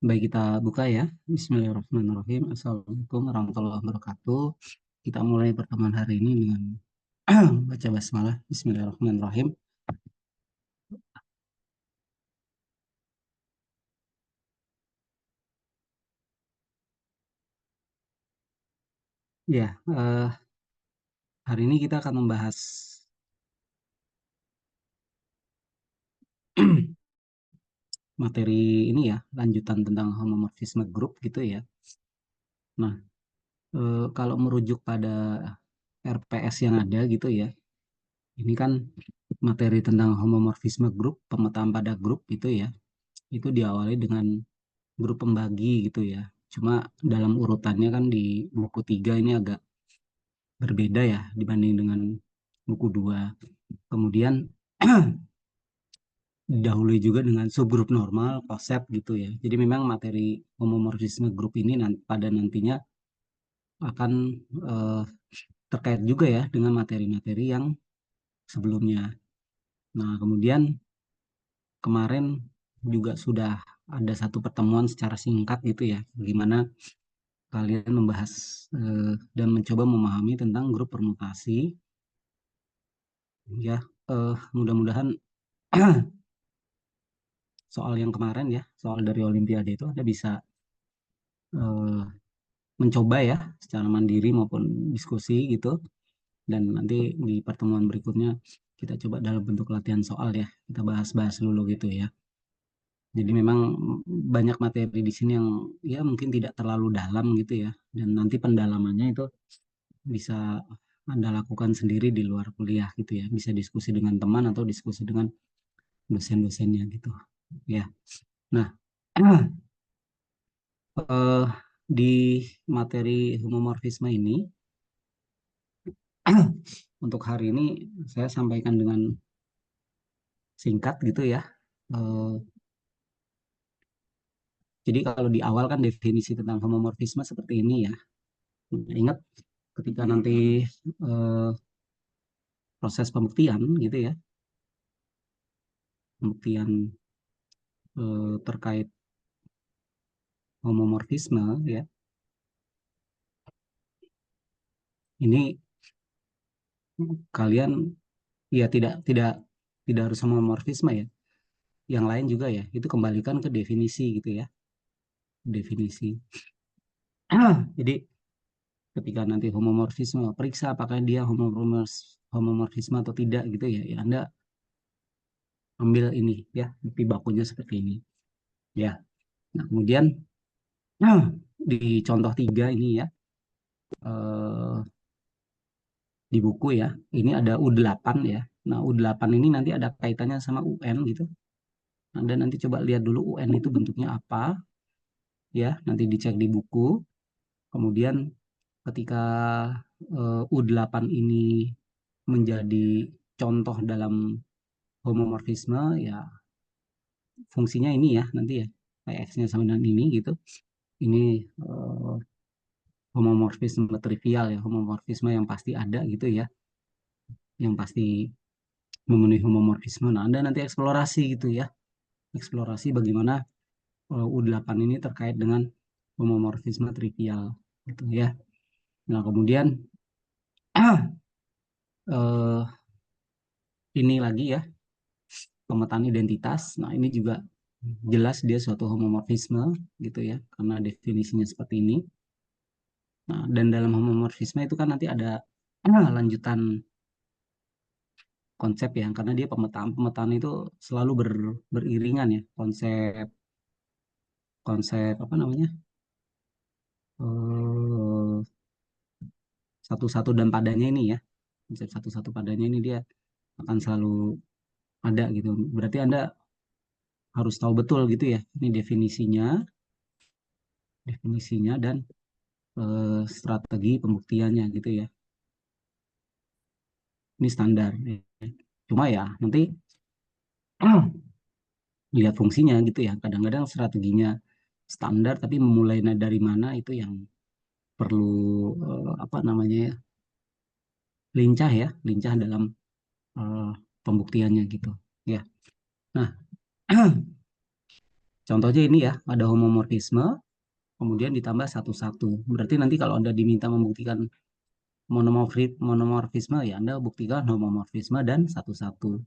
Baik, kita buka ya. Bismillahirrahmanirrahim. Assalamualaikum warahmatullahi wabarakatuh. Kita mulai pertemuan hari ini dengan baca basmalah. Bismillahirrahmanirrahim. Ya, hari ini kita akan membahas materi ini ya, lanjutan tentang homomorfisme grup gitu ya. Nah, kalau merujuk pada RPS yang ada gitu ya, ini kan materi tentang homomorfisme grup, pemetaan pada grup itu ya, itu diawali dengan grup pembagi gitu ya. Cuma dalam urutannya kan di buku 3 ini agak berbeda ya dibanding dengan buku 2. Kemudian didahului juga dengan subgrup normal, konsep gitu ya. Jadi memang materi homomorfisme grup ini pada nantinya akan eh, terkait juga ya dengan materi-materi yang sebelumnya. Nah, kemudian kemarin juga sudah ada satu pertemuan secara singkat gitu ya, bagaimana kalian membahas dan mencoba memahami tentang grup permutasi ya. Mudah-mudahan soal yang kemarin ya, soal dari Olimpiade itu Anda bisa eh, mencoba ya secara mandiri maupun diskusi gitu, dan nanti di pertemuan berikutnya kita coba dalam bentuk latihan soal ya, kita bahas-bahas dulu gitu ya. Jadi memang banyak materi di sini yang ya mungkin tidak terlalu dalam gitu ya, dan nanti pendalamannya itu bisa Anda lakukan sendiri di luar kuliah gitu ya. Bisa diskusi dengan teman atau diskusi dengan dosen-dosennya gitu. Ya. Nah, eh, di materi homomorfisme ini untuk hari ini saya sampaikan dengan singkat gitu ya. Eh, jadi kalau di awal kan definisi tentang homomorfisme seperti ini ya. Ingat ketika nanti eh, proses pembuktian gitu ya, pembuktian terkait homomorfisme ya. Ini kalian ya tidak tidak harus homomorfisme ya. Yang lain juga ya, itu kembalikan ke definisi gitu ya. Definisi. Jadi ketika nanti homomorfisme, periksa apakah dia homomorfisme atau tidak gitu ya. Ya Anda ambil ini ya, bukti bakunya seperti ini. Ya. Nah, kemudian di contoh 3 ini ya, eh, di buku ya, ini ada U8 ya. Nah, U8 ini nanti ada kaitannya sama UN gitu. Anda nanti coba lihat dulu UN itu bentuknya apa ya, nanti dicek di buku. Kemudian ketika U8 ini menjadi contoh dalam homomorfisme ya, fungsinya ini ya nanti ya, kayak X-nya sama dengan ini gitu. Ini eh, homomorfisme trivial ya, homomorfisme yang pasti ada gitu ya, yang pasti memenuhi homomorfisme. Nah, Anda nanti eksplorasi gitu ya, eksplorasi bagaimana U8 ini terkait dengan homomorfisme trivial gitu ya. Nah, kemudian eh, ini lagi ya, pemetaan identitas. Nah, ini juga jelas dia suatu homomorfisme gitu ya, karena definisinya seperti ini. Nah, dan dalam homomorfisme itu kan nanti ada lanjutan konsep ya, karena dia pemetaan itu selalu beriringan ya, konsep konsep apa namanya, eh, satu-satu dan padanya ini ya, konsep satu-satu padanya ini dia akan selalu ada gitu. Berarti Anda harus tahu betul gitu ya, ini definisinya dan strategi pembuktiannya gitu ya. Ini standar. Cuma ya nanti lihat fungsinya gitu ya. Kadang-kadang strateginya standar tapi memulai dari mana itu yang perlu apa namanya ya, lincah dalam eh, pembuktiannya gitu. Ya. Nah, Contohnya ini ya, ada homomorfisme, kemudian ditambah satu-satu. Berarti nanti kalau Anda diminta membuktikan monomorfisme, ya Anda buktikan homomorfisme dan satu-satu.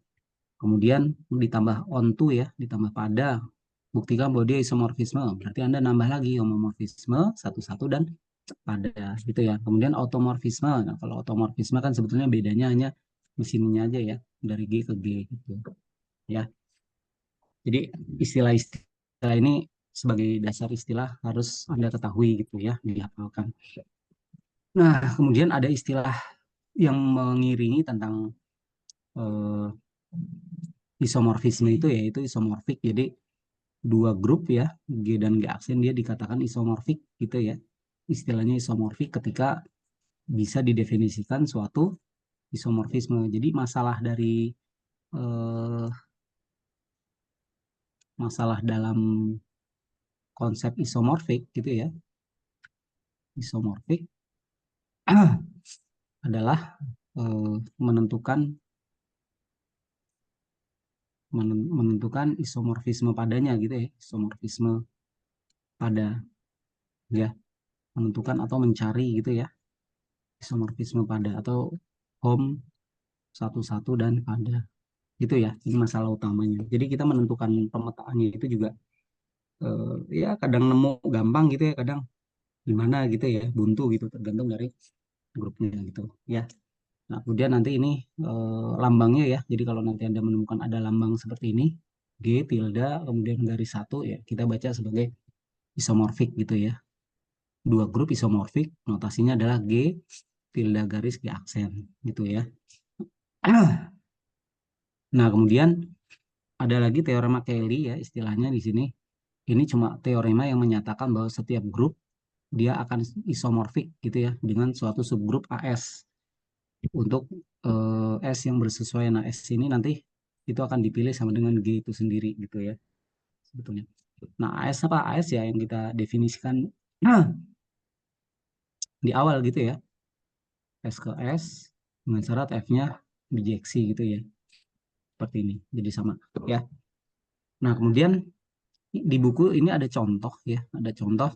Kemudian ditambah onto ya, ditambah pada. Buktikan bahwa dia isomorfisme. Berarti Anda nambah lagi homomorfisme, satu-satu, dan pada. Gitu ya. Kemudian automorfisme. Nah, kalau automorfisme kan sebetulnya bedanya hanya mesinnya aja ya. Dari G ke G gitu. Ya. Jadi istilah-istilah ini sebagai dasar istilah harus Anda ketahui gitu ya, dihafalkan. Nah, kemudian ada istilah yang mengiringi tentang eh, isomorfisme itu yaitu isomorfik. Jadi dua grup ya, G dan G aksen dia dikatakan isomorfik gitu ya. Istilahnya isomorfik ketika bisa didefinisikan suatu isomorfisme. Jadi eh, masalah dalam konsep isomorfik gitu ya. Isomorfik adalah menentukan menentukan isomorfisme padanya gitu ya, isomorfisme pada ya, menentukan atau mencari gitu ya, isomorfisme pada atau home satu-satu dan pada gitu ya, ini masalah utamanya. Jadi kita menentukan pemetaannya itu juga ya kadang nemu gampang gitu ya, kadang gimana gitu ya, buntu gitu, tergantung dari grupnya gitu ya. Nah, kemudian nanti ini lambangnya ya. Jadi kalau nanti Anda menemukan ada lambang seperti ini, G tilde kemudian garis satu ya, kita baca sebagai isomorfik gitu ya. Dua grup isomorfik, notasinya adalah G tilde garis G aksen gitu ya. Nah, kemudian ada lagi teorema Cayley ya istilahnya di sini. Ini cuma teorema yang menyatakan bahwa setiap grup dia akan isomorfik gitu ya dengan suatu subgrup AS. Untuk S yang bersesuaian, nah S ini nanti itu akan dipilih sama dengan G itu sendiri gitu ya sebetulnya. Nah, AS apa? AS ya yang kita definisikan nah, di awal gitu ya. S ke S dengan syarat F-nya bijeksi gitu ya. Seperti ini. Jadi sama ya. Nah, kemudian di buku ini ada contoh ya, ada contoh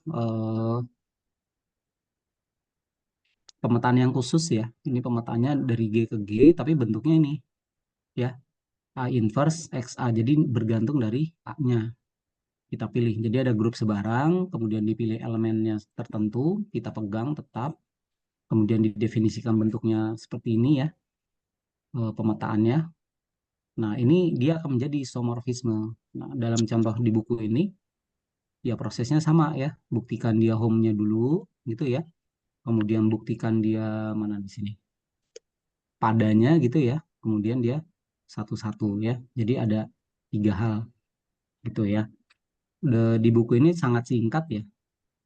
pemetaan yang khusus ya. Ini pemetaannya dari G ke G tapi bentuknya ini ya. A inverse XA. Jadi bergantung dari A-nya. Kita pilih. Jadi ada grup sebarang, kemudian dipilih elemennya tertentu, kita pegang tetap, kemudian didefinisikan bentuknya seperti ini ya, pemetaannya. Nah, ini dia akan menjadi isomorfisme. Nah, dalam contoh di buku ini, ya prosesnya sama ya. Buktikan dia home-nya dulu, gitu ya. Kemudian buktikan dia mana di sini, padanya gitu ya. Kemudian dia satu-satu ya. Jadi ada tiga hal gitu ya. Di buku ini sangat singkat ya,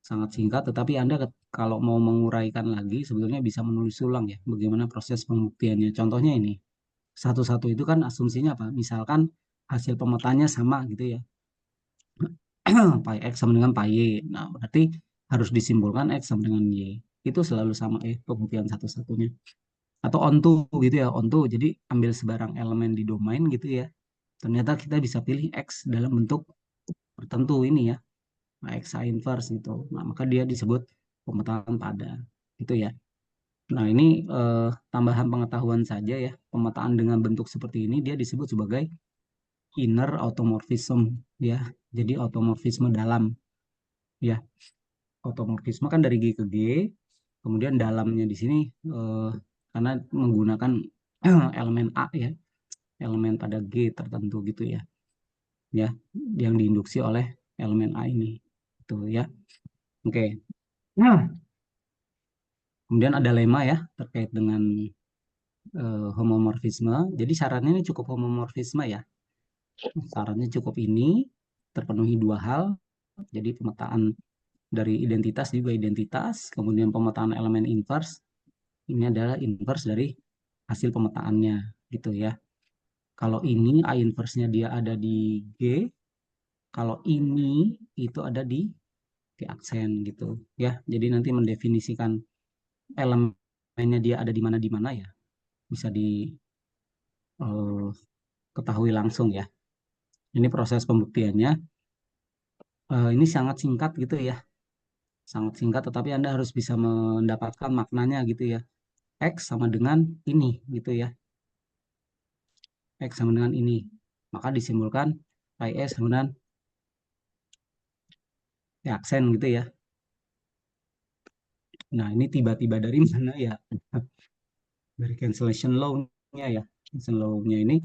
sangat singkat, tetapi Anda kalau mau menguraikan lagi sebetulnya bisa menulis ulang ya bagaimana proses pembuktiannya. Contohnya ini, satu-satu itu kan asumsinya apa? Misalkan hasil pemetaannya sama gitu ya. Pi X sama dengan pi Y. Nah, berarti harus disimpulkan X sama dengan Y. Itu selalu sama pembuktian satu-satunya. Atau onto gitu ya, onto. Jadi ambil sebarang elemen di domain gitu ya. Ternyata kita bisa pilih X dalam bentuk tertentu ini ya. Nah, X inverse gitu. Nah, maka dia disebut pemetaan pada. Gitu ya. Nah, ini tambahan pengetahuan saja ya. Pemetaan dengan bentuk seperti ini dia disebut sebagai inner automorphism ya. Jadi automorfisme dalam ya. Automorfisme kan dari G ke G, kemudian dalamnya di sini eh, karena menggunakan elemen A ya, elemen pada G tertentu gitu ya. Ya, yang diinduksi oleh elemen A ini. Itu ya. Oke. Nah, kemudian ada lema ya terkait dengan homomorfisme. Jadi syaratnya ini cukup homomorfisme ya. Syaratnya cukup ini terpenuhi dua hal. Jadi pemetaan dari identitas juga identitas, kemudian pemetaan elemen inverse ini adalah inverse dari hasil pemetaannya gitu ya. Kalau ini A inverse-nya dia ada di G, kalau ini itu ada di G aksen gitu ya. Jadi nanti mendefinisikan elemennya dia ada di mana ya bisa diketahui langsung ya. Ini proses pembuktiannya. Ini sangat singkat gitu ya, sangat singkat, tetapi Anda harus bisa mendapatkan maknanya gitu ya. X sama dengan ini gitu ya, X sama dengan ini. Maka disimpulkan pi S sama dengan ya, aksen gitu ya. Nah, ini tiba-tiba dari mana ya? Dari cancellation law-nya ya. Cancellation law-nya ini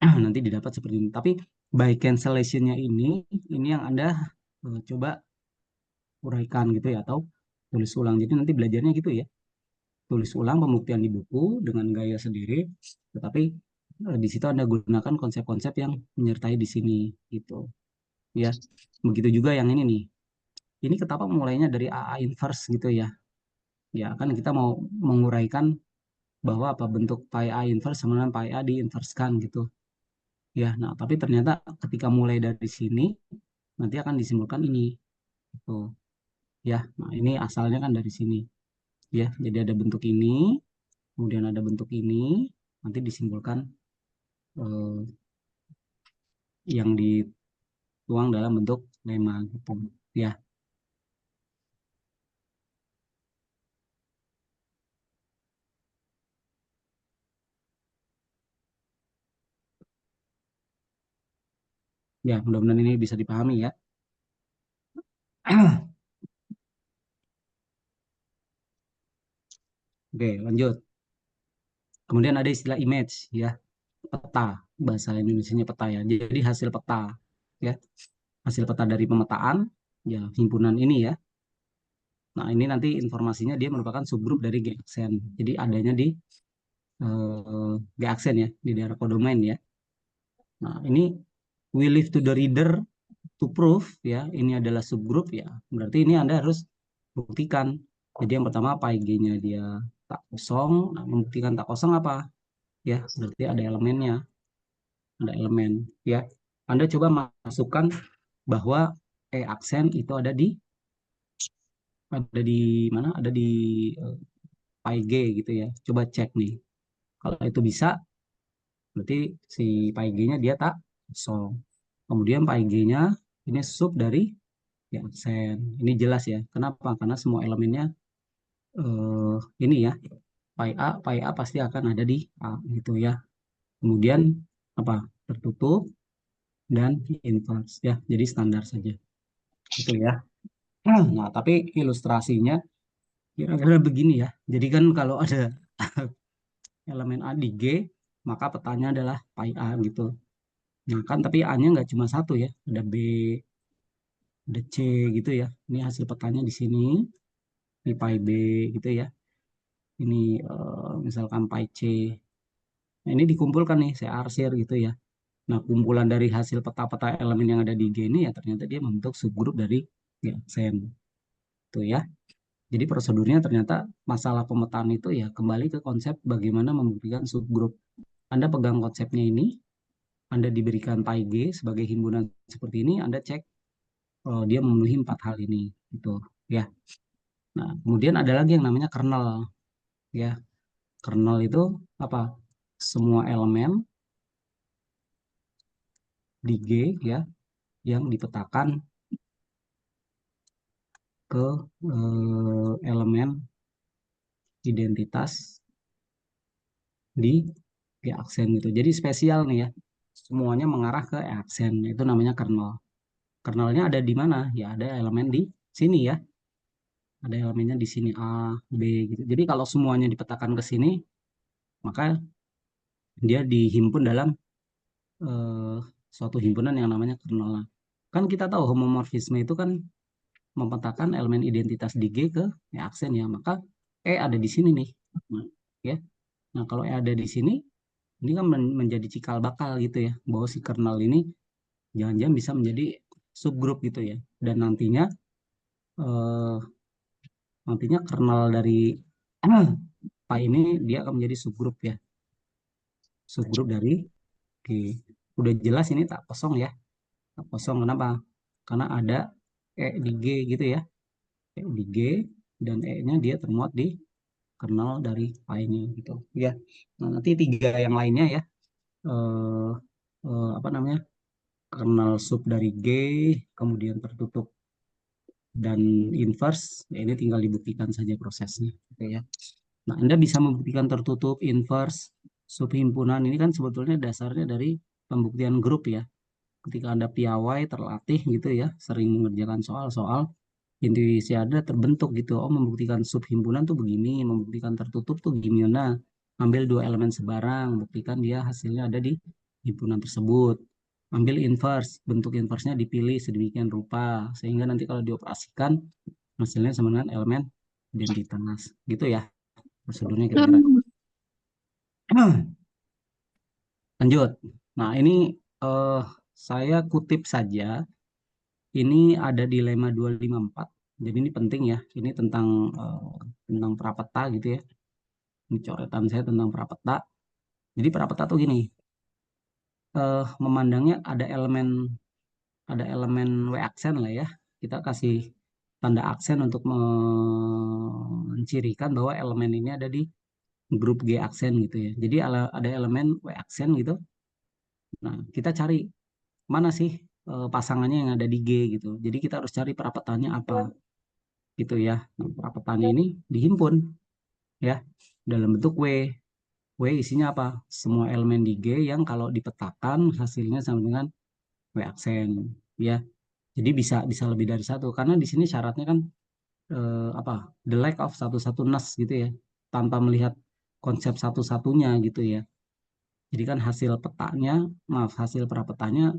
nanti didapat seperti ini. Tapi by cancellation-nya ini yang Anda coba uraikan gitu ya, atau tulis ulang. Jadi nanti belajarnya gitu ya. Tulis ulang pembuktian di buku dengan gaya sendiri, tetapi di situ Anda gunakan konsep-konsep yang menyertai di sini gitu. Ya, begitu juga yang ini nih. Ini ketapa mulainya dari AA inverse gitu ya. Ya, kan kita mau menguraikan bahwa apa bentuk pi A inverse sama dengan pi A diinverskan gitu. Ya, nah tapi ternyata ketika mulai dari sini nanti akan disimpulkan ini gitu. Ya, nah ini asalnya kan dari sini. Ya, jadi ada bentuk ini, kemudian ada bentuk ini, nanti disimpulkan eh, yang dituang dalam bentuk lemma gitu. Ya, ya mudah-mudahan ini bisa dipahami ya. Oke, lanjut. Kemudian ada istilah image ya, peta, bahasa Indonesianya peta ya. Jadi hasil peta ya, hasil peta dari pemetaan ya, himpunan ini ya. Nah, ini nanti informasinya dia merupakan subgrup dari G-aksen. Jadi adanya di G-aksen ya, di daerah kodomain ya. Nah, ini we leave to the reader to prove ya, ini adalah subgrup ya. Berarti ini Anda harus buktikan. Jadi yang pertama pi G-nya dia tak kosong. Nah, membuktikan tak kosong apa? Ya, berarti ada elemennya, ada elemen ya. Anda coba masukkan bahwa E-aksen itu ada di mana? Ada di eh, pi G gitu ya. Coba cek nih. Kalau itu bisa, berarti si PyG-nya dia tak kosong. Kemudian PyG-nya ini sub dari ya aksen. Ini jelas ya. Kenapa? Karena semua elemennya eh, ini ya. Pi A pasti akan ada di A gitu ya. Kemudian apa? Tertutup dan inverse ya. Jadi standar saja. Itu ya. Nah, tapi ilustrasinya kira-kira begini ya. Jadi kan kalau ada elemen A di G, maka petanya adalah pi A gitu. Nah kan tapi A-nya nggak cuma satu ya, ada B, ada C gitu ya. Ini hasil petanya di sini, ini pi B gitu ya. Ini misalkan pi C. Nah ini dikumpulkan nih, saya arsir gitu ya. Nah kumpulan dari hasil peta-peta elemen yang ada di G ini ya ternyata dia membentuk subgrup dari G-aksen. Tuh ya. Jadi prosedurnya ternyata masalah pemetaan itu ya kembali ke konsep bagaimana membuktikan subgrup. Anda pegang konsepnya ini, Anda diberikan pi G sebagai himpunan seperti ini, Anda cek dia memenuhi empat hal ini gitu ya. Nah, kemudian ada lagi yang namanya kernel ya. Kernel itu apa? Semua elemen di G ya yang dipetakan ke elemen identitas di G aksen gitu. Jadi spesial nih ya. Semuanya mengarah ke E aksen, itu namanya kernel. Kernelnya ada di mana? Ya ada elemen di sini ya. Ada elemennya di sini A, B gitu. Jadi kalau semuanya dipetakan ke sini, maka dia dihimpun dalam eh, suatu himpunan yang namanya kernel. Kan kita tahu homomorfisme itu kan memetakan elemen identitas di G ke E aksen ya, maka E ada di sini nih. Nah, ya. Nah, kalau E ada di sini, ini kan menjadi cikal bakal gitu ya, bahwa si kernel ini jangan-jangan bisa menjadi subgrup gitu ya. Dan eh, nantinya kernel dari Pi ini dia akan menjadi subgrup ya, subgrup dari G. Udah jelas ini tak kosong ya. Tak kosong kenapa? Karena ada E di G gitu ya. E di G dan E-nya dia termuat di kernel dari pi-nya gitu. Ya. Nah, nanti tiga yang lainnya ya apa namanya? kernel sub dari G, kemudian tertutup dan inverse, ya ini tinggal dibuktikan saja prosesnya. Oke ya. Nah, Anda bisa membuktikan tertutup, inverse, subhimpunan. Ini kan sebetulnya dasarnya dari pembuktian grup ya. Ketika Anda piawai, terlatih gitu ya, sering mengerjakan soal-soal, intuisi Anda terbentuk gitu. Oh, membuktikan subhimpunan tuh begini, membuktikan tertutup tuh gimana. Ambil dua elemen sebarang, buktikan dia hasilnya ada di himpunan tersebut. Ambil inverse, bentuk inverse-nya dipilih sedemikian rupa, sehingga nanti kalau dioperasikan, hasilnya sama dengan elemen identitas. Gitu ya, prosedurnya kira-kira. Lanjut. Nah, ini eh, saya kutip saja. Ini ada dilema 254. Jadi ini penting ya. Ini tentang prapeta gitu ya. Ini coretan saya tentang prapeta. Jadi prapeta tuh gini. Memandangnya ada elemen W aksen lah ya. Kita kasih tanda aksen untuk mencirikan bahwa elemen ini ada di grup G aksen gitu ya. Jadi ada elemen W aksen gitu. Nah, kita cari mana sih pasangannya yang ada di G gitu. Jadi kita harus cari perapetanya apa gitu ya. Nah, perapetanya ini dihimpun ya dalam bentuk W. W isinya apa? Semua elemen di G yang kalau dipetakan hasilnya sama dengan W aksen ya. Jadi bisa bisa lebih dari satu karena di sini syaratnya kan apa? The lack of satu-satunas gitu ya. Tanpa melihat konsep satu-satunya gitu ya. Jadi kan hasil petanya, maaf hasil perapetanya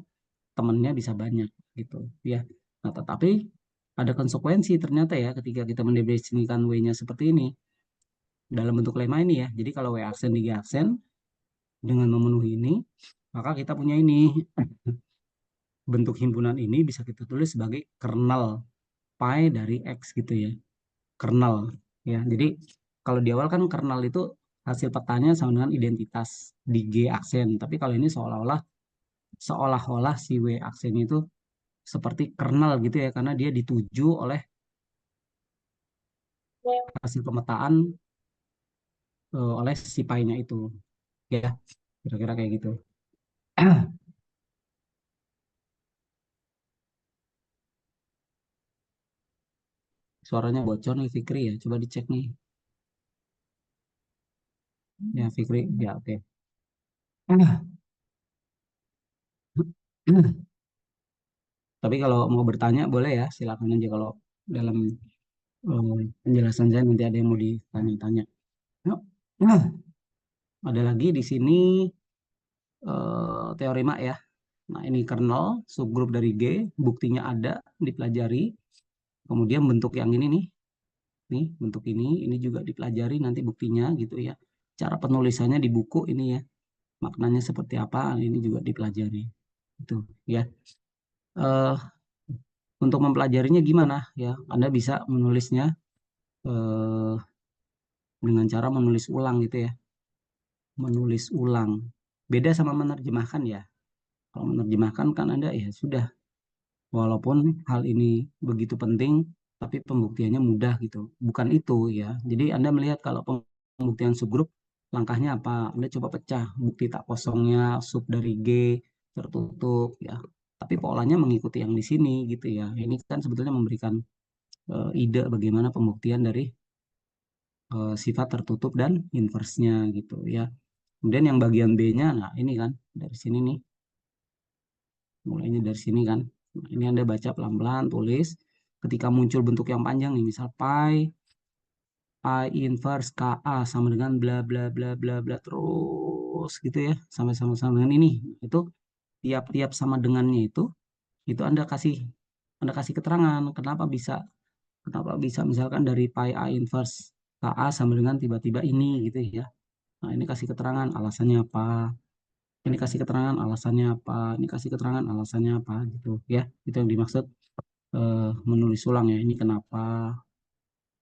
temennya bisa banyak gitu ya. Nah, tetapi ada konsekuensi ternyata ya ketika kita mendefinisikan W-nya seperti ini dalam bentuk lemma ini ya. Jadi kalau W aksen di G aksen dengan memenuhi ini, maka kita punya ini bentuk himpunan ini bisa kita tulis sebagai kernel pi dari X gitu ya. Kernel ya. Jadi kalau di awal kan kernel itu hasil petanya sama dengan identitas di G aksen. Tapi kalau ini seolah-olah si W aksen itu seperti kernel gitu ya karena dia dituju oleh hasil pemetaan oleh si pi-nya itu ya kira-kira kayak gitu. Suaranya bocor nih Fikri ya, coba dicek nih ya Fikri ya oke. Tapi kalau mau bertanya boleh ya silakan aja kalau dalam penjelasan saya nanti ada yang mau ditanya-tanya. Nah, ada lagi di sini teorema ya. Nah, ini kernel subgrup dari G, buktinya ada dipelajari. Kemudian bentuk yang ini nih bentuk ini juga dipelajari nanti buktinya gitu ya. Cara penulisannya di buku ini ya, maknanya seperti apa ini juga dipelajari. Itu ya. Eh, untuk mempelajarinya gimana ya? Anda bisa menulisnya eh, dengan cara menulis ulang gitu ya. Menulis ulang. Beda sama menerjemahkan ya. Kalau menerjemahkan kan Anda ya sudah. Walaupun hal ini begitu penting, tapi pembuktiannya mudah gitu. Bukan itu ya. Jadi Anda melihat kalau pembuktian subgrup, langkahnya apa? Anda coba pecah bukti tak kosongnya, sub dari G, tertutup ya. Tapi polanya mengikuti yang di sini gitu ya. Ini kan sebetulnya memberikan ide bagaimana pembuktian dari sifat tertutup dan inversnya gitu ya. Kemudian yang bagian B-nya, nah ini kan dari sini nih, mulainya dari sini kan. Nah, ini Anda baca pelan-pelan, tulis. Ketika muncul bentuk yang panjang nih, misal pi inverse KA sama dengan bla bla bla bla bla terus gitu ya, sampai sama-sama dengan ini. Itu tiap-tiap sama dengannya itu Anda kasih keterangan kenapa bisa misalkan dari pi A inverse KA sama dengan tiba-tiba ini gitu ya. Nah, ini kasih keterangan alasannya apa. Ini kasih keterangan alasannya apa. Ini kasih keterangan alasannya apa gitu ya. Itu yang dimaksud menulis ulang ya. Ini kenapa,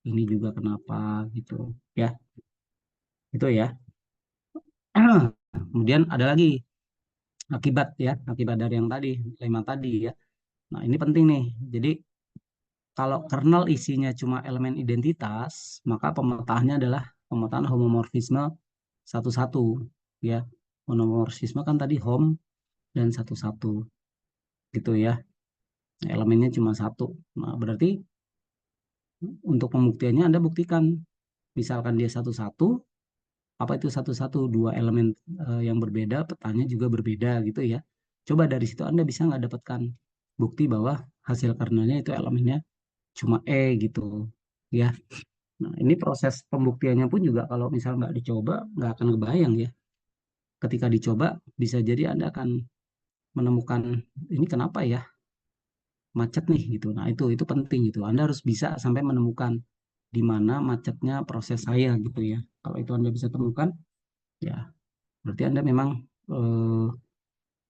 ini juga kenapa gitu ya. Itu ya. Kemudian ada lagi akibat ya, akibat dari yang tadi, lema tadi ya. Nah, ini penting nih. Jadi kalau kernel isinya cuma elemen identitas, maka pemetaannya adalah pemetaan homomorfisme satu-satu ya. Homomorfisme kan tadi hom dan satu-satu. gitu ya. Elemennya cuma satu. Nah, berarti untuk pembuktiannya Anda buktikan. Misalkan dia satu-satu, apa itu satu-satu? Dua elemen yang berbeda, petanya juga berbeda gitu ya. Coba dari situ Anda bisa nggak dapatkan bukti bahwa hasil kernelnya itu elemennya cuma E gitu ya. Nah, ini proses pembuktiannya pun juga kalau misal nggak dicoba, nggak akan kebayang ya. Ketika dicoba, bisa jadi Anda akan menemukan ini kenapa ya macet nih gitu. Nah, itu penting gitu. Anda harus bisa sampai menemukan di mana macetnya proses saya gitu ya. Kalau itu Anda bisa temukan, ya berarti Anda memang eh,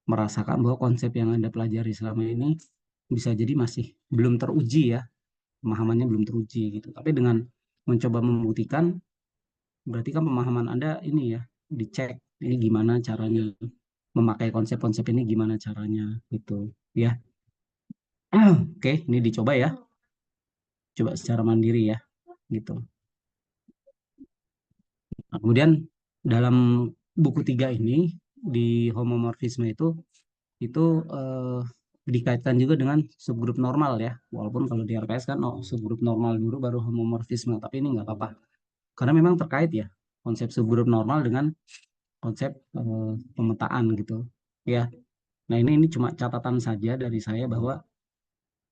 merasakan bahwa konsep yang Anda pelajari selama ini bisa jadi masih belum teruji ya, pemahamannya belum teruji gitu. Tapi dengan mencoba membuktikan, berarti kan pemahaman Anda ini ya, dicek ini gimana caranya memakai konsep-konsep ini gimana caranya gitu ya. Oke, ini dicoba ya, coba secara mandiri ya gitu. Nah, kemudian dalam buku tiga ini di homomorfisme itu dikaitkan juga dengan subgrup normal ya. Walaupun kalau di RPS kan subgrup normal dulu baru homomorfisme, tapi ini nggak apa-apa. Karena memang terkait ya konsep subgrup normal dengan konsep pemetaan gitu. Ya. Nah, ini cuma catatan saja dari saya bahwa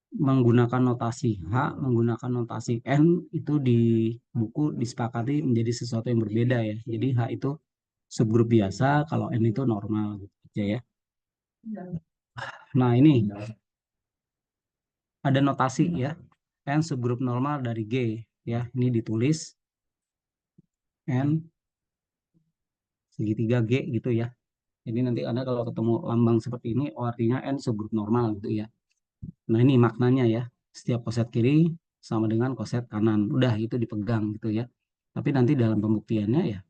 menggunakan notasi H, menggunakan notasi N itu di buku disepakati menjadi sesuatu yang berbeda ya. Jadi H itu subgrup biasa, kalau N itu normal gitu aja ya. Nah, ini ada notasi ya. N subgrup normal dari G ya. Ini ditulis N segitiga G gitu ya. Jadi nanti Anda kalau ketemu lambang seperti ini, oh artinya N subgrup normal gitu ya. Nah, ini maknanya ya. Setiap koset kiri sama dengan koset kanan. Udah itu dipegang gitu ya. Tapi nanti dalam pembuktiannya ya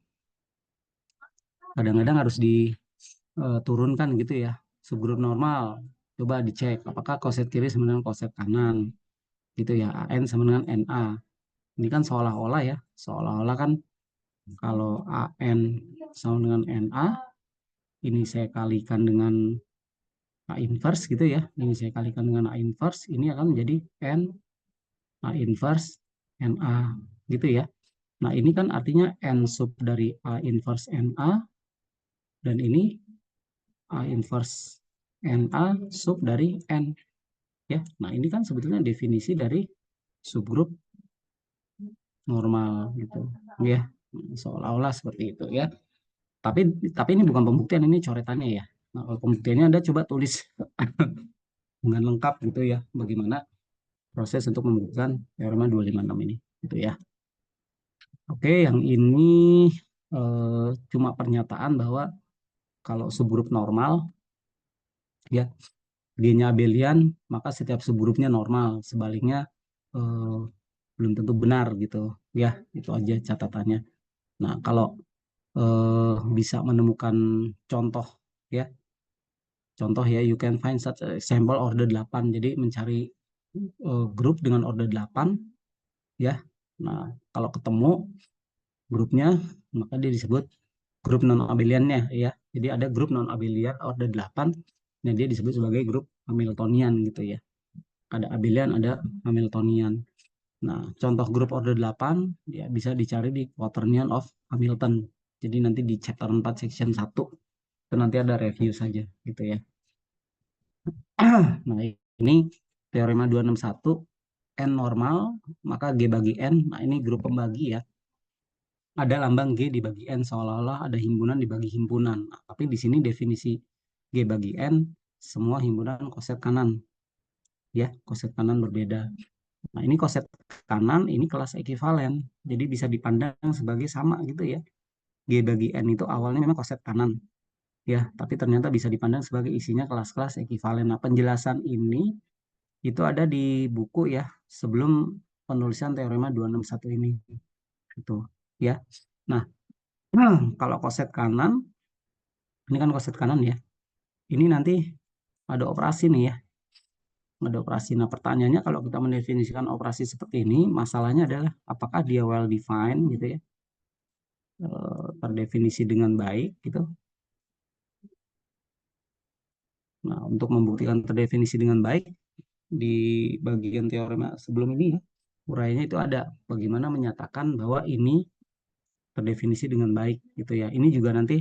kadang-kadang harus diturunkan gitu ya. Subgrup normal. Coba dicek apakah koset kiri sama dengan koset kanan gitu ya. AN sama dengan NA. Ini kan seolah-olah ya. Seolah-olah kan kalau AN sama dengan NA, ini saya kalikan dengan A inverse gitu ya. Ini saya kalikan dengan A inverse, ini akan menjadi N A inverse NA gitu ya. Nah, ini kan artinya N sub dari A inverse NA dan ini A inverse NA sub dari N ya. Nah, ini kan sebetulnya definisi dari subgrup normal gitu ya. Seolah-olah seperti itu ya. Tapi tapi ini bukan pembuktian, ini coretannya ya. Nah, kalau pembuktiannya Anda coba tulis dengan lengkap gitu ya. Bagaimana proses untuk membuktikan teorema 256 ini gitu ya. Oke, yang ini cuma pernyataan bahwa kalau subgrup normal ya G-nya abelian maka setiap subgrupnya normal. Sebaliknya eh, belum tentu benar gitu. Ya, itu aja catatannya. Nah, kalau bisa menemukan contoh ya, contoh ya you can find such a example order 8. Jadi mencari grup dengan order 8 ya. Nah, kalau ketemu grupnya maka dia disebut grup non abeliannya ya. Jadi ada grup non abelian order 8 dan dia disebut sebagai grup Hamiltonian gitu ya. Ada abelian, ada Hamiltonian. Nah, contoh grup order 8 ya bisa dicari di Quaternion of Hamilton. Jadi nanti di chapter 4 section 1 itu nanti ada review saja gitu ya. Nah, ini teorema 261 N normal maka G bagi N. Nah, ini grup pembagi ya. Ada lambang G dibagi N seolah-olah ada himpunan dibagi himpunan. Nah, tapi di sini definisi G bagi N semua himpunan koset kanan ya, koset kanan berbeda. Nah, ini koset kanan, ini kelas ekuivalen. Jadi bisa dipandang sebagai sama gitu ya. G bagi N itu awalnya memang koset kanan ya, tapi ternyata bisa dipandang sebagai isinya kelas-kelas ekuivalen. Nah, penjelasan ini itu ada di buku ya sebelum penulisan teorema 261 ini gitu ya. Nah, kalau koset kanan, ini kan koset kanan ya. Ini nanti ada operasi nih ya. Ada operasi. Nah, pertanyaannya kalau kita mendefinisikan operasi seperti ini, masalahnya adalah apakah dia well defined gitu ya, terdefinisi dengan baik gitu. Nah, untuk membuktikan terdefinisi dengan baik, di bagian teorema sebelum ini ya, uraiannya itu ada bagaimana menyatakan bahwa ini terdefinisi dengan baik gitu ya. Ini juga nanti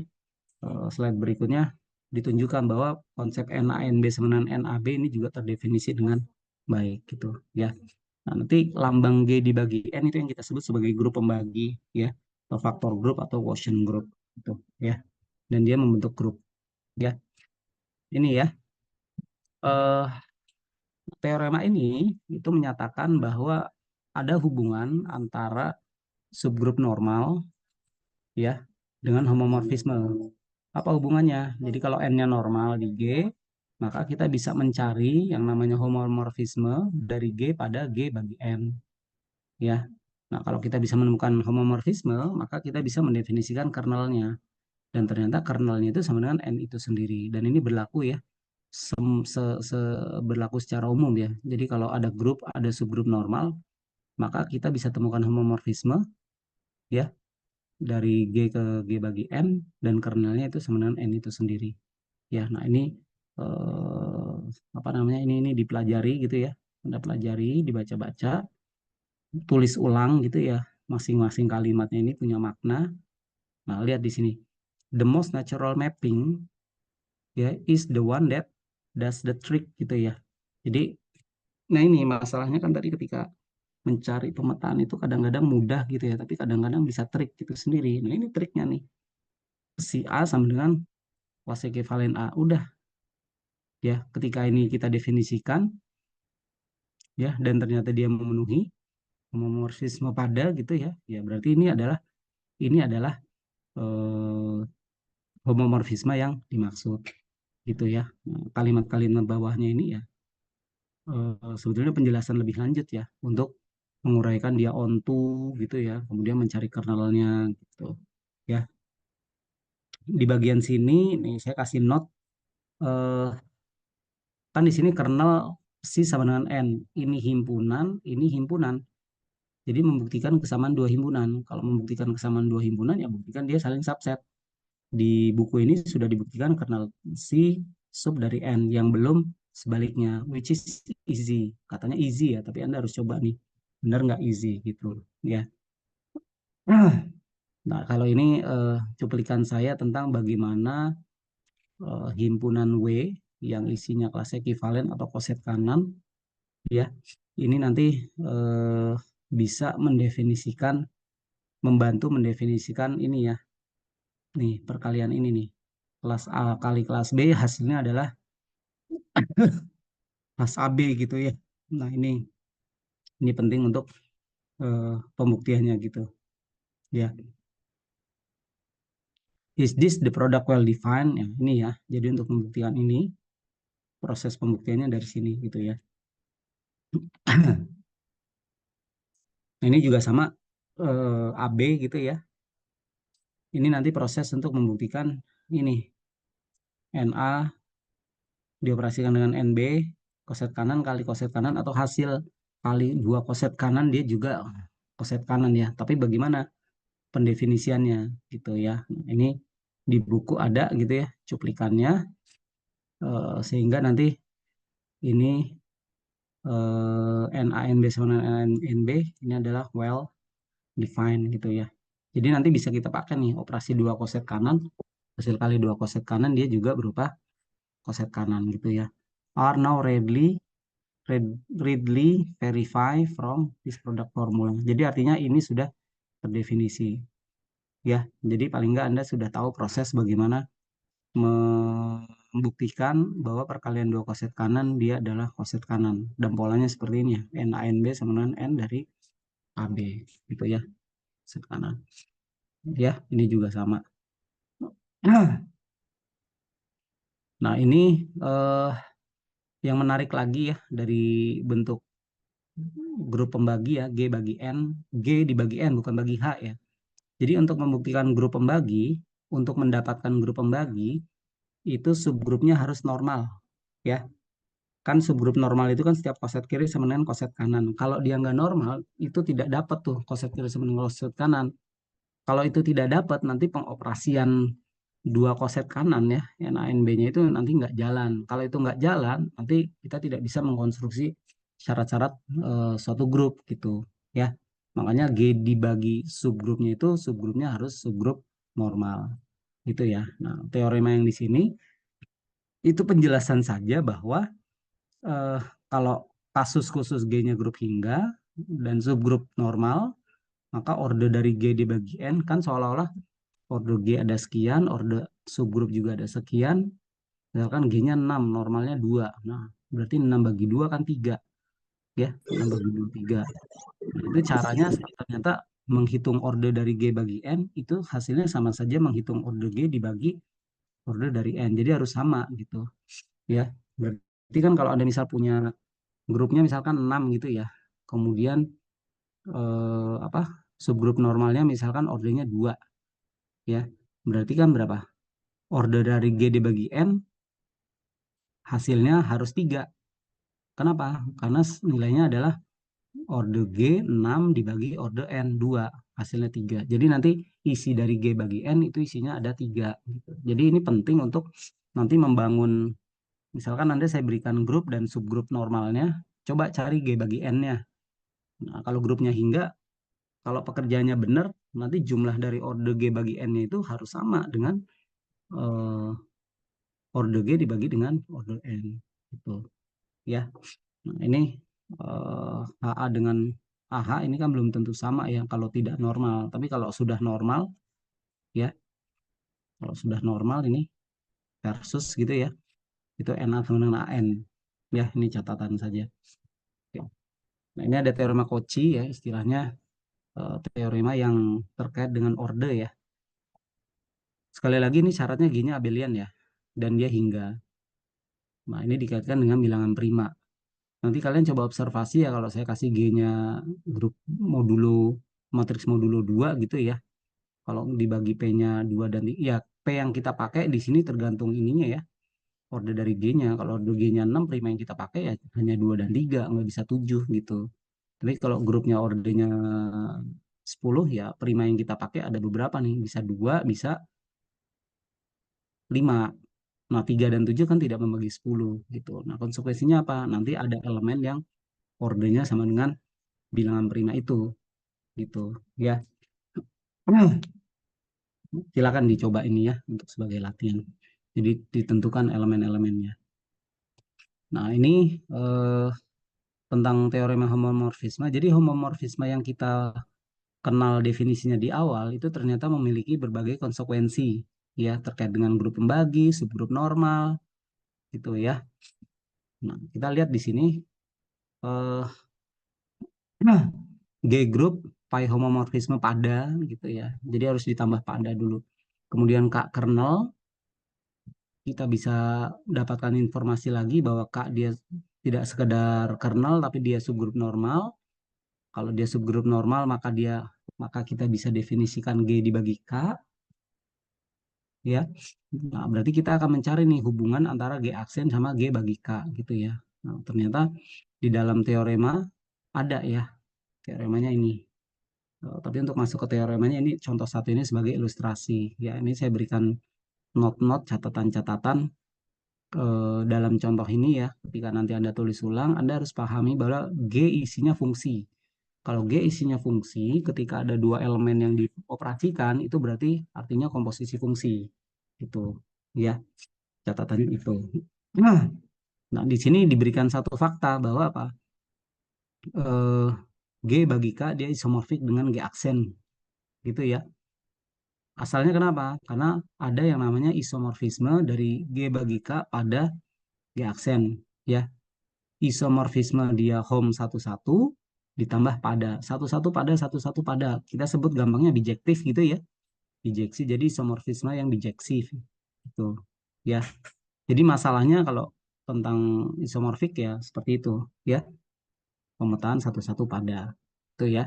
slide berikutnya ditunjukkan bahwa konsep NA/NB sama dengan NAB ini juga terdefinisi dengan baik gitu ya. Nah, nanti lambang G dibagi N itu yang kita sebut sebagai grup pembagi ya, atau faktor grup atau quotient group gitu ya. Dan dia membentuk grup ya. Ini ya. Eh Teorema ini itu menyatakan bahwa ada hubungan antara subgrup normal ya dengan homomorfisme. Apa hubungannya? Jadi kalau n-nya normal di G, maka kita bisa mencari yang namanya homomorfisme dari G pada G bagi n ya. Nah, kalau kita bisa menemukan homomorfisme, maka kita bisa mendefinisikan kernelnya. Dan ternyata kernelnya itu sama dengan n itu sendiri. Dan ini berlaku ya, berlaku secara umum ya. Jadi kalau ada grup, ada subgrup normal, maka kita bisa temukan homomorfisme ya dari G ke G bagi N dan kernelnya itu sama dengan N itu sendiri. Ya, nah ini eh, apa namanya ini dipelajari gitu ya. Anda pelajari, dibaca-baca, tulis ulang gitu ya. Masing-masing kalimatnya ini punya makna. Nah, lihat di sini. The most natural mapping ya is the one that does the trick gitu ya. Jadi, nah ini masalahnya kan tadi ketika mencari pemetaan itu kadang-kadang mudah gitu ya, tapi kadang-kadang bisa trik gitu sendiri. Nah, ini triknya nih. Si A sama dengan kuasa ekivalen A. Udah ya, ketika ini kita definisikan ya dan ternyata dia memenuhi homomorfisme pada gitu ya. Ya, berarti ini adalah eh, homomorfisme yang dimaksud gitu ya. Nah, kalimat-kalimat bawahnya ini ya sebetulnya penjelasan lebih lanjut ya untuk menguraikan dia onto gitu ya, kemudian mencari kernelnya gitu ya. Di bagian sini nih saya kasih note eh, kan di sini kernel C sama dengan N. Ini himpunan, ini himpunan. Jadi membuktikan kesamaan dua himpunan. Kalau membuktikan kesamaan dua himpunan ya buktikan dia saling subset. Di buku ini sudah dibuktikan kernel C sub dari N yang belum sebaliknya, which is easy. Katanya easy ya, tapi Anda harus coba nih. Benar nggak easy gitu ya. Nah, kalau ini cuplikan saya tentang bagaimana himpunan W yang isinya kelas ekivalen atau koset kanan ya. Ini nanti eh, bisa mendefinisikan, membantu mendefinisikan ini ya. Nih, perkalian ini nih. Kelas A kali kelas B hasilnya adalah kelas AB gitu ya. Nah, ini penting untuk pembuktiannya gitu ya. Is this the product well defined? Ya, ini ya. Jadi untuk pembuktian ini proses pembuktiannya dari sini gitu ya. Nah, ini juga sama AB gitu ya. Ini nanti proses untuk membuktikan ini NA dioperasikan dengan NB koset kanan kali koset kanan atau hasil kali dua koset kanan dia juga koset kanan ya. Tapi bagaimana pendefinisiannya gitu ya. Nah, ini di buku ada gitu ya cuplikannya sehingga nanti ini NANB sama NB ini adalah well defined gitu ya. Jadi nanti bisa kita pakai nih operasi dua koset kanan hasil kali dua koset kanan dia juga berupa koset kanan gitu ya. Are now readily verify from this product formula. Jadi artinya ini sudah terdefinisi ya. Jadi paling nggak Anda sudah tahu proses bagaimana membuktikan bahwa perkalian dua koset kanan dia adalah koset kanan dan polanya seperti ini ya. NANB sama dengan N dari AB gitu ya. Koset kanan. Ya, ini juga sama. Nah, ini eh, yang menarik lagi ya dari bentuk grup pembagi ya, G bagi N, G dibagi N bukan bagi H ya. Jadi untuk membuktikan grup pembagi, untuk mendapatkan grup pembagi, itu subgrupnya harus normal ya. Kan subgrup normal itu kan setiap koset kiri sama dengan koset kanan. Kalau dia nggak normal, itu tidak dapat tuh koset kiri sama dengan koset kanan. Kalau itu tidak dapat, nanti pengoperasian dua koset kanan ya, NA-NB-nya itu nanti nggak jalan. Kalau itu nggak jalan, nanti kita tidak bisa mengkonstruksi syarat-syarat suatu grup gitu ya. Makanya G dibagi subgrupnya itu subgrupnya harus subgrup normal gitu ya. Nah, teorema yang di sini itu penjelasan saja bahwa eh, kalau kasus khusus G-nya grup hingga dan subgrup normal, maka order dari G dibagi N kan seolah-olah order G ada sekian, order subgrup juga ada sekian, misalkan G-nya 6, normalnya 2. Nah, berarti 6 bagi 2 kan 3, ya. 6 bagi 2, 3. Nah, itu caranya ternyata menghitung order dari G bagi N, itu hasilnya sama saja menghitung order G dibagi order dari N. Jadi harus sama gitu, ya. Berarti kan kalau Anda misal punya grupnya misalkan 6 gitu ya, kemudian apa subgrup normalnya misalkan ordernya 2, ya. Berarti kan berapa? Order dari G dibagi N hasilnya harus 3. Kenapa? Karena nilainya adalah order G 6 dibagi order N 2, hasilnya 3. Jadi nanti isi dari G bagi N itu isinya ada 3 gitu. Jadi ini penting untuk nanti membangun, misalkan nanti saya berikan grup dan subgrup normalnya, coba cari G bagi N-nya. Nah, kalau grupnya hingga, kalau pekerjaannya benar, nanti jumlah dari order G bagi N-nya itu harus sama dengan eh, order G dibagi dengan order N. Gitu. Ya, nah, ini HA dengan AH ini kan belum tentu sama ya kalau tidak normal. Tapi kalau sudah normal, ya, kalau sudah normal ini versus gitu ya, itu NA sama dengan AN. Ya, ini catatan saja. Oke. Nah, ini ada teorema Cauchy ya, istilahnya teorema yang terkait dengan order ya. Sekali lagi ini syaratnya G-nya abelian ya, dan dia hingga. Nah, ini dikaitkan dengan bilangan prima. Nanti kalian coba observasi ya kalau saya kasih G-nya grup modulo matriks modulo 2 gitu ya. Kalau dibagi P-nya 2 dan 3, ya P yang kita pakai di sini tergantung ininya ya. Order dari G-nya. Kalau order G-nya 6, prima yang kita pakai ya hanya 2 dan 3, nggak bisa 7 gitu. Tapi kalau grupnya ordernya 10 ya prima yang kita pakai ada beberapa nih. Bisa 2, bisa 5. Nah, 3 dan 7 kan tidak membagi 10 gitu. Nah, konsekuensinya apa? Nanti ada elemen yang ordernya sama dengan bilangan prima itu gitu ya. Silakan dicoba ini ya untuk sebagai latihan. Jadi ditentukan elemen-elemennya. Nah, ini eh, tentang teorema homomorfisme. Jadi homomorfisme yang kita kenal definisinya di awal itu ternyata memiliki berbagai konsekuensi ya terkait dengan grup pembagi, subgrup normal gitu ya. Nah, kita lihat di sini eh G group pi homomorfisme pada gitu ya. Jadi harus ditambah pada dulu. Kemudian K kernel, kita bisa dapatkan informasi lagi bahwa K dia tidak sekedar kernel tapi dia subgrup normal. Kalau dia subgrup normal maka kita bisa definisikan G dibagi K ya. Nah, berarti kita akan mencari nih hubungan antara G aksen sama G bagi K gitu ya. Nah, ternyata di dalam teorema ada ya teoremanya ini. Tapi untuk masuk ke teoremanya ini contoh satu ini sebagai ilustrasi. Ya, ini saya berikan not-not catatan-catatan dalam contoh ini ya. Ketika nanti Anda tulis ulang, Anda harus pahami bahwa G isinya fungsi. Kalau G isinya fungsi, ketika ada dua elemen yang dioperasikan, itu berarti artinya komposisi fungsi. Itu ya, catatannya itu. Nah, nah di sini diberikan satu fakta bahwa apa? Eh, G bagi K dia isomorfik dengan G aksen gitu ya. Asalnya kenapa? Karena ada yang namanya isomorfisme dari G bagi K pada G aksen ya. Isomorfisme dia home satu satu ditambah pada satu satu pada satu satu pada. Kita sebut gampangnya bijektif gitu ya. Bijeksi jadi isomorfisme yang bijeksif itu ya. Jadi masalahnya kalau tentang isomorfik ya seperti itu ya. Pemetaan satu satu pada itu ya.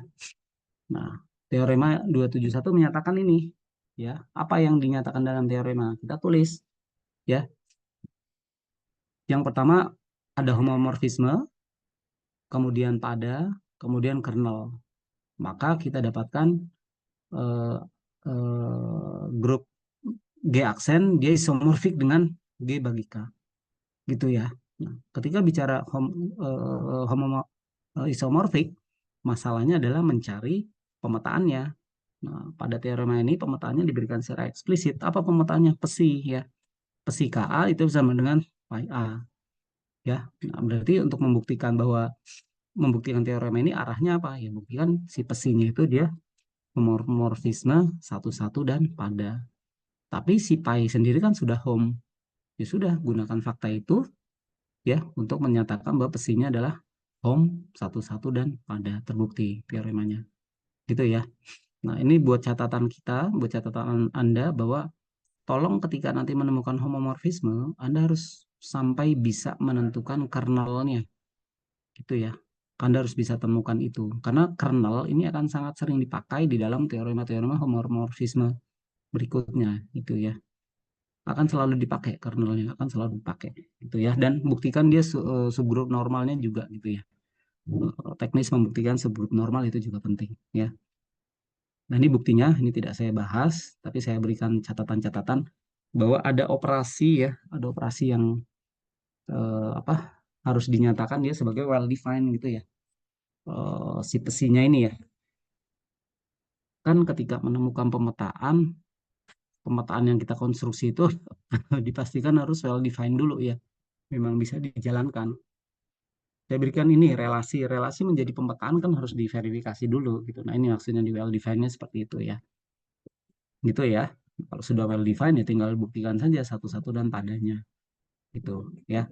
Nah, teorema 271 menyatakan ini ya. Apa yang dinyatakan dalam teorema? Kita tulis ya. Yang pertama ada homomorfisme, kemudian pada, kemudian kernel. Maka kita dapatkan eh, grup G aksen dia isomorfik dengan G bagi K gitu ya. Nah, ketika bicara isomorfik, masalahnya adalah mencari pemetaannya. Nah, pada teorema ini pemetaannya diberikan secara eksplisit. Apa pemetaannya? Psi ya. Psi Ka itu sama dengan pi A ya. Nah, berarti untuk membuktikan teorema ini arahnya apa? Ya buktikan si psinya itu dia homomorfisme satu-satu dan pada. Tapi si pi sendiri kan sudah home. Ya sudah, gunakan fakta itu ya untuk menyatakan bahwa psinya adalah home satu-satu dan pada, terbukti teoremanya. Gitu ya. Nah, ini buat catatan kita, buat catatan Anda bahwa tolong ketika nanti menemukan homomorfisme, Anda harus sampai bisa menentukan kernelnya. Gitu ya. Anda harus bisa temukan itu. Karena kernel ini akan sangat sering dipakai di dalam teorema-teorema homomorfisme berikutnya. Gitu ya. Akan selalu dipakai, kernelnya akan selalu dipakai. Gitu ya. Dan buktikan dia subgrup normalnya juga gitu ya. Teknis membuktikan subgrup normal itu juga penting ya. Nah, ini buktinya, ini tidak saya bahas, tapi saya berikan catatan-catatan bahwa ada operasi ya, ada operasi yang apa harus dinyatakan dia sebagai well defined gitu ya. Si pesinya ini ya, kan ketika menemukan pemetaan yang kita konstruksi itu dipastikan harus well defined dulu ya, memang bisa dijalankan. Saya berikan ini relasi menjadi pemetaan kan harus diverifikasi dulu gitu. Nah, ini maksudnya di well defined-nya seperti itu ya. Gitu ya. Kalau sudah well defined ya tinggal buktikan saja satu-satu dan padanya gitu ya.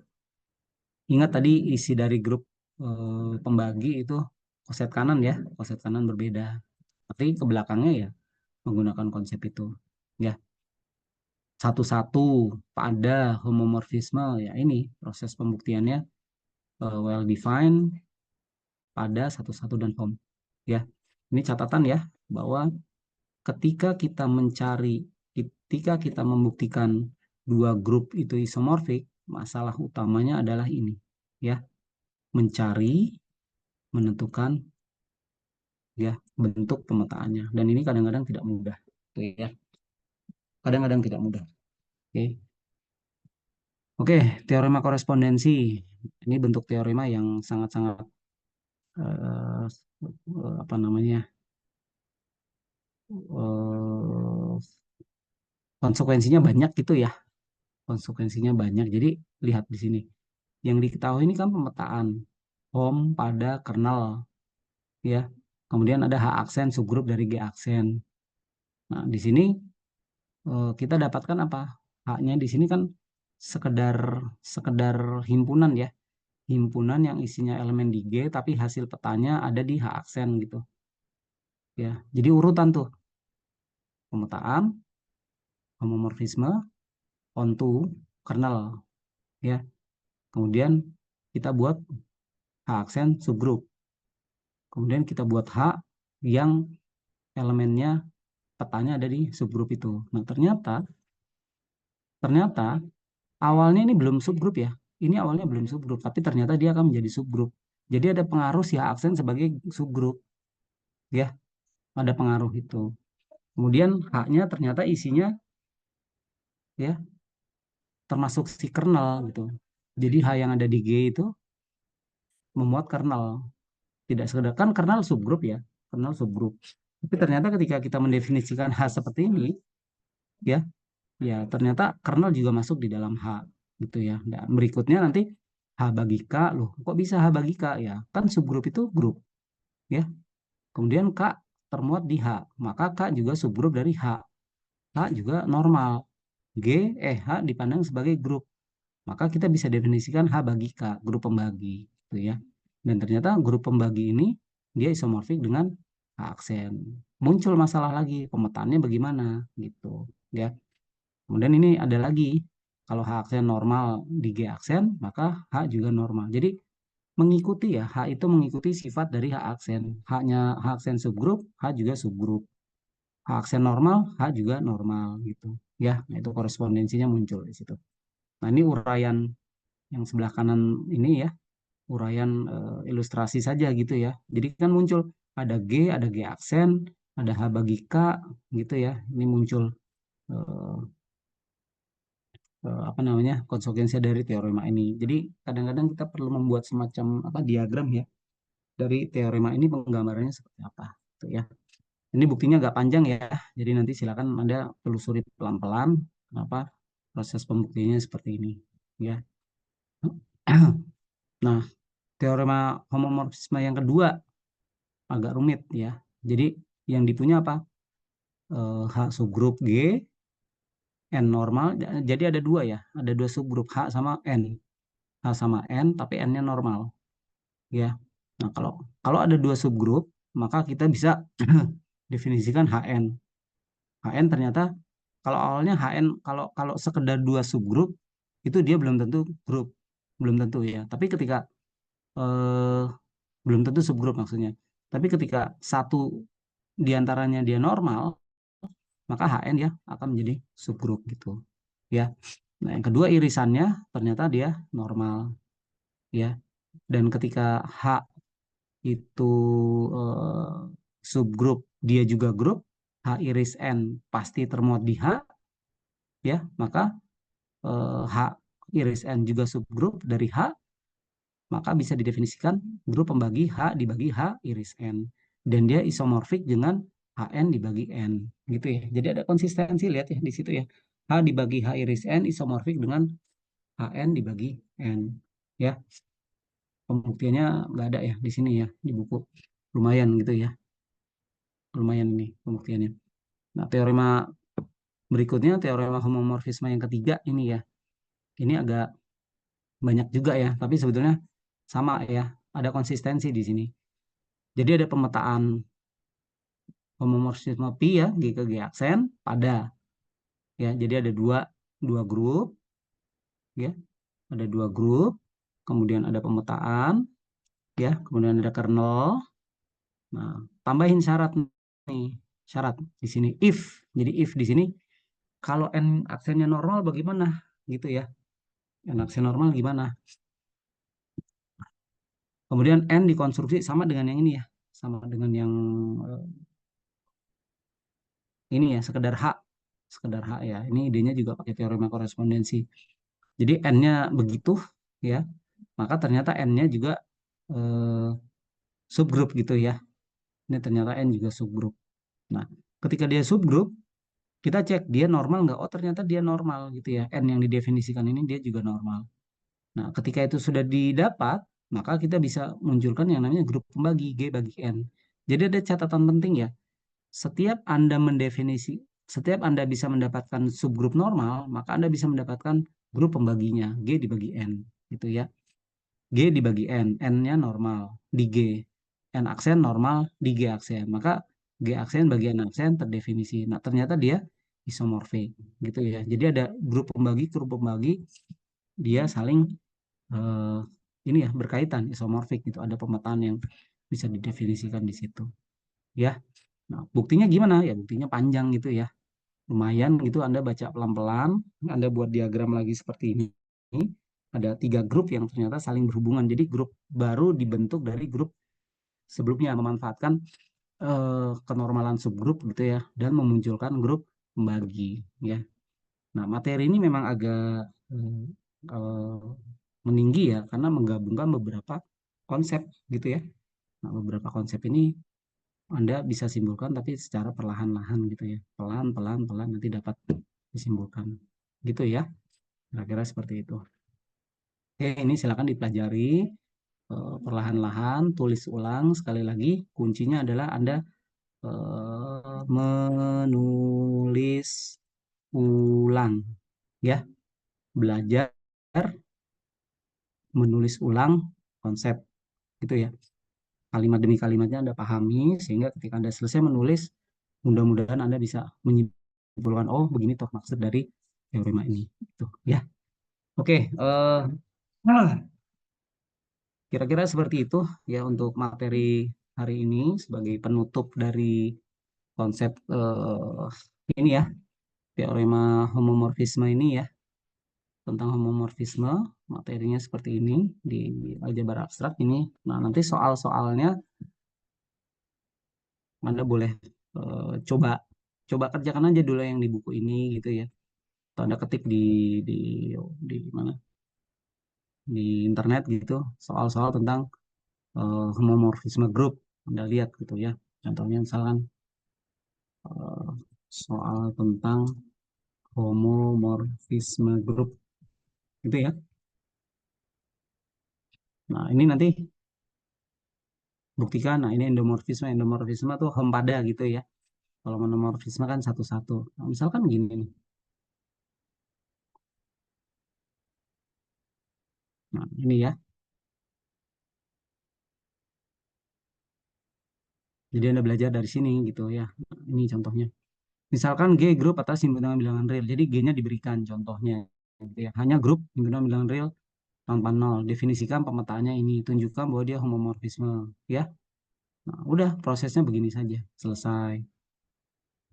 Ingat tadi isi dari grup pembagi itu koset kanan ya, koset kanan berbeda. Tapi ke belakangnya ya menggunakan konsep itu ya. Satu-satu pada homomorfisme ya, ini proses pembuktiannya well defined pada satu-satu dan home ya. Ini catatan ya bahwa ketika kita ketika kita membuktikan dua grup itu isomorfik, masalah utamanya adalah ini ya, mencari, menentukan ya bentuk pemetaannya. Dan ini kadang-kadang tidak mudah, tuh ya. Kadang-kadang tidak mudah. Oke, oke, teorema korespondensi. Ini bentuk teorema yang sangat-sangat apa namanya, eh, konsekuensinya banyak gitu ya. Konsekuensinya banyak. Jadi lihat di sini. Yang diketahui ini kan pemetaan home pada kernel ya. Kemudian ada H aksen subgrup dari G aksen. Nah, di sini kita dapatkan apa? H-nya di sini kan sekedar sekedar himpunan ya. Himpunan yang isinya elemen di G tapi hasil petanya ada di H aksen gitu. Ya. Jadi urutan tuh pemetaan, homomorfisme, onto, kernel ya. Kemudian kita buat H aksen subgrup. Kemudian kita buat H yang elemennya petanya ada di subgrup itu. Nah, ternyata ternyata awalnya ini belum subgrup ya. Ini awalnya belum subgrup, tapi ternyata dia akan menjadi subgrup. Jadi ada pengaruh si aksen sebagai subgrup, ya, ada pengaruh itu. Kemudian H-nya ternyata isinya ya termasuk si kernel gitu. Jadi H yang ada di G itu memuat kernel. Tidak sekedar kan kernel subgrup ya, kernel subgrup. Tapi ternyata ketika kita mendefinisikan H seperti ini, ya, ya ternyata kernel juga masuk di dalam H gitu ya. Dan berikutnya nanti H bagi K, loh kok bisa H bagi K ya? Kan subgrup itu grup ya. Kemudian K termuat di H, maka K juga subgrup dari H. H juga normal. H dipandang sebagai grup. Maka kita bisa definisikan H bagi K, grup pembagi gitu ya. Dan ternyata grup pembagi ini dia isomorfik dengan H aksen. Muncul masalah lagi, pemetaannya bagaimana gitu ya. Kemudian ini ada lagi, kalau H aksen normal di G aksen, maka H juga normal. Jadi mengikuti ya, H itu mengikuti sifat dari H aksen. H aksen subgrup, H juga subgrup. H aksen normal, H juga normal gitu. Ya, nah itu korespondensinya muncul di situ. Nah, ini uraian yang sebelah kanan ini ya, uraian ilustrasi saja gitu ya. Jadi kan muncul ada G aksen, ada H bagi K gitu ya. Ini muncul apa namanya konsekuensi dari teorema ini. Jadi kadang-kadang kita perlu membuat semacam apa diagram ya dari teorema ini penggambarannya seperti apa, gitu ya. Ini buktinya agak panjang ya, jadi nanti silakan Anda telusuri pelan-pelan apa proses pembuktiannya seperti ini, ya. Nah, teorema homomorfisme yang kedua agak rumit ya. Jadi yang dipunya apa? H subgrup G, N normal. Jadi ada dua ya, ada dua subgrup H sama N. H sama N, tapi N-nya normal, ya. Nah, kalau kalau ada dua subgrup, maka kita bisa definisikan HN. HN ternyata kalau awalnya HN kalau kalau sekedar dua subgrup itu dia belum tentu grup, belum tentu ya. Tapi ketika eh, belum tentu subgrup maksudnya. Tapi ketika satu diantaranya dia normal, maka HN ya akan menjadi subgrup gitu, ya. Nah, yang kedua irisannya ternyata dia normal, ya. Dan ketika H itu eh, subgrup dia juga grup, H iris N pasti termuat di H, ya. Maka H iris N juga subgrup dari H, maka bisa didefinisikan grup pembagi H dibagi H iris N. Dan dia isomorfik dengan HN dibagi N. Gitu ya. Jadi ada konsistensi, lihat ya di situ ya. H dibagi H iris N isomorfik dengan HN dibagi N. Ya, pembuktiannya nggak ada ya di sini ya, di buku. Lumayan gitu ya. Lumayan nih pembuktiannya. Nah, teorema berikutnya, teorema homomorfisme yang ketiga ini ya. Ini agak banyak juga ya, tapi sebetulnya sama ya. Ada konsistensi di sini. Jadi ada pemetaan homomorfisme pi ya, G ke G aksen pada, ya. Jadi ada dua dua grup, ya. Ada dua grup, kemudian ada pemetaan, ya. Kemudian ada kernel. Nah, tambahin syarat nih, syarat di sini if. Jadi if di sini kalau n aksennya normal bagaimana, gitu ya. N aksen normal gimana? Kemudian n dikonstruksi sama dengan yang ini ya, sama dengan yang eh, ini ya, sekedar H ya. Ini idenya juga pakai teorema korespondensi. Jadi n-nya begitu ya, maka ternyata n-nya juga eh, subgrup gitu ya. Ini ternyata n juga subgrup. Nah, ketika dia subgrup, kita cek dia normal nggak? Oh, ternyata dia normal gitu ya. N yang didefinisikan ini dia juga normal. Nah, ketika itu sudah didapat, maka kita bisa munculkan yang namanya grup pembagi G bagi N. Jadi ada catatan penting ya. Setiap Anda mendefinisi, setiap Anda bisa mendapatkan subgrup normal, maka Anda bisa mendapatkan grup pembaginya G dibagi N, gitu ya. G dibagi N, N-nya normal di G. N aksen normal di G aksen. Maka G aksen bagi N aksen terdefinisi. Nah, ternyata dia isomorfik, gitu ya. Jadi ada grup pembagi, dia saling eh, ini ya berkaitan isomorfik gitu. Ada pemetaan yang bisa didefinisikan di situ, ya. Nah, buktinya gimana? Ya buktinya panjang gitu ya. Lumayan gitu Anda baca pelan-pelan, Anda buat diagram lagi seperti ini. Ada tiga grup yang ternyata saling berhubungan. Jadi grup baru dibentuk dari grup sebelumnya, memanfaatkan kenormalan subgrup gitu ya, dan memunculkan grup pembagi, ya. Nah, materi ini memang agak eh, eh, meninggi ya, karena menggabungkan beberapa konsep gitu ya. Nah, beberapa konsep ini Anda bisa simpulkan tapi secara perlahan-lahan gitu ya. Pelan, pelan, pelan nanti dapat disimpulkan. Gitu ya. Kira-kira seperti itu. Oke, ini silakan dipelajari perlahan-lahan, tulis ulang sekali lagi. Kuncinya adalah Anda menulis ulang, ya. Belajar menulis ulang konsep gitu ya. Kalimat demi kalimatnya Anda pahami sehingga ketika Anda selesai menulis, mudah-mudahan Anda bisa menyimpulkan, oh begini toh maksud dari teorema ini. Gitu, ya. Oke, nah, kira-kira seperti itu ya untuk materi hari ini sebagai penutup dari konsep ini ya, teorema homomorfisme ini ya, tentang homomorfisme. Materinya seperti ini di aljabar abstrak ini. Nah, nanti soal-soalnya Anda boleh coba coba kerjakan aja dulu yang di buku ini gitu ya. atau Anda ketik di di mana di internet gitu soal-soal tentang homomorfisme grup, Anda lihat gitu ya. Contohnya misalkan eh, soal tentang homomorfisme grup gitu ya. Nah, ini nanti buktikan. Nah, ini endomorfisme. Endomorfisme tuh hempada gitu ya. Kalau monomorfisme kan satu-satu. Nah, misalkan gini nih. Nah, ini ya. Jadi Anda belajar dari sini gitu ya. Nah, ini contohnya. Misalkan G grup atas himpunan bilangan real. Jadi G-nya diberikan contohnya gitu ya. Hanya grup himpunan bilangan real tanpa nol. Definisikan pemetaannya ini. Tunjukkan bahwa dia homomorfisme ya. Nah, udah prosesnya begini saja. Selesai.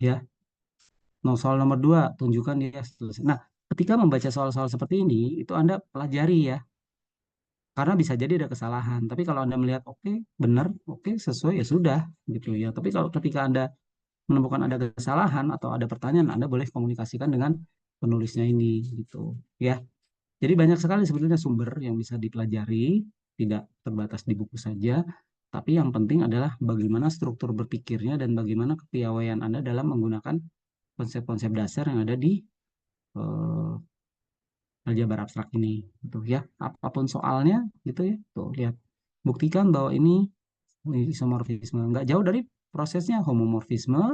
Ya. Nah, soal nomor dua, tunjukkan dia selesai. Nah, ketika membaca soal-soal seperti ini, itu Anda pelajari ya. Karena bisa jadi ada kesalahan. Tapi kalau Anda melihat, oke, benar, oke, sesuai, ya sudah, gitu ya. Tapi kalau ketika Anda menemukan ada kesalahan atau ada pertanyaan, Anda boleh komunikasikan dengan penulisnya ini, gitu. Ya, jadi banyak sekali sebetulnya sumber yang bisa dipelajari, tidak terbatas di buku saja. Tapi yang penting adalah bagaimana struktur berpikirnya dan bagaimana kepiawaian Anda dalam menggunakan konsep-konsep dasar yang ada di eh, aljabar abstrak ini gitu ya, apapun soalnya gitu ya, tuh lihat, buktikan bahwa ini isomorfisme, nggak jauh dari prosesnya homomorfisme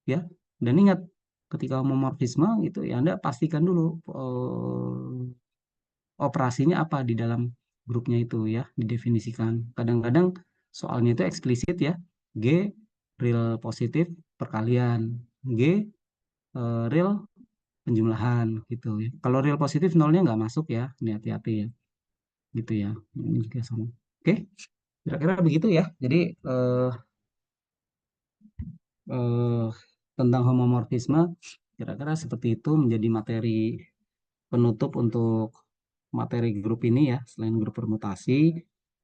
ya. Dan ingat, ketika homomorfisme itu ya Anda pastikan dulu operasinya apa di dalam grupnya itu ya, didefinisikan. Kadang-kadang soalnya itu eksplisit ya, G real positif perkalian, G real penjumlahan gitu ya. Kalau real positif nolnya nggak masuk ya, ini hati-hati ya, gitu ya. Ini juga sama. Oke, kira-kira begitu ya. Jadi eh, eh, tentang homomorfisme, kira-kira seperti itu menjadi materi penutup untuk materi grup ini ya. Selain grup permutasi,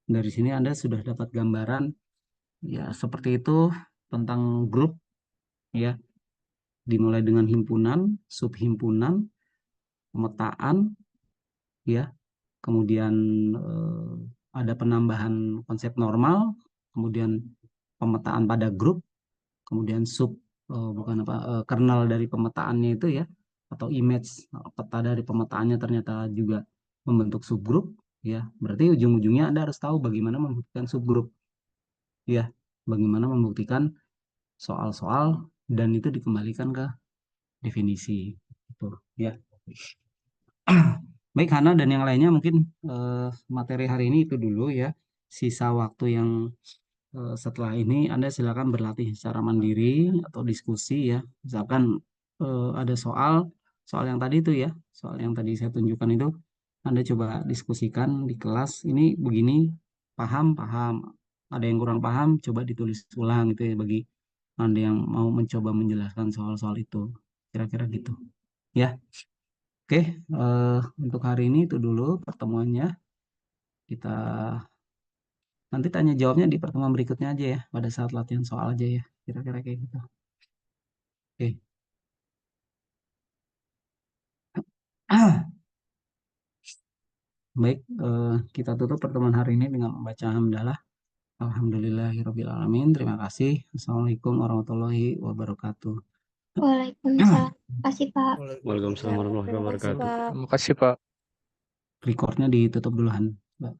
dari sini Anda sudah dapat gambaran ya seperti itu tentang grup ya. Dimulai dengan himpunan, subhimpunan, pemetaan ya, kemudian eh, ada penambahan konsep normal, kemudian pemetaan pada grup, kemudian bukan apa kernel dari pemetaannya itu ya, atau image peta dari pemetaannya ternyata juga membentuk subgrup ya. Berarti ujung-ujungnya Anda harus tahu bagaimana membuktikan subgrup ya, bagaimana membuktikan soal-soal dan itu dikembalikan ke definisi itu ya. Baik, Hana dan yang lainnya mungkin materi hari ini itu dulu ya. Sisa waktu yang setelah ini Anda silakan berlatih secara mandiri atau diskusi ya. Misalkan ada soal yang tadi itu ya, soal yang tadi saya tunjukkan itu, Anda coba diskusikan di kelas. Ini begini, paham, paham. Ada yang kurang paham, coba ditulis ulang gitu ya bagi Anda yang mau mencoba menjelaskan soal-soal itu. Kira-kira gitu. Ya, oke. Untuk hari ini itu dulu pertemuannya. Kita nanti tanya jawabnya di pertemuan berikutnya aja ya, pada saat latihan soal aja ya. Kira-kira kayak gitu. Oke. Baik, kita tutup pertemuan hari ini dengan membaca hamdalah. Alhamdulillahirabbil alamin. Terima kasih. Assalamualaikum warahmatullahi wabarakatuh. Waalaikumsalam. Terima kasih, Pak. Waalaikumsalam warahmatullahi Terima kasih, wabarakatuh. Pak. Terima kasih, Pak. Recordnya ditutup duluan.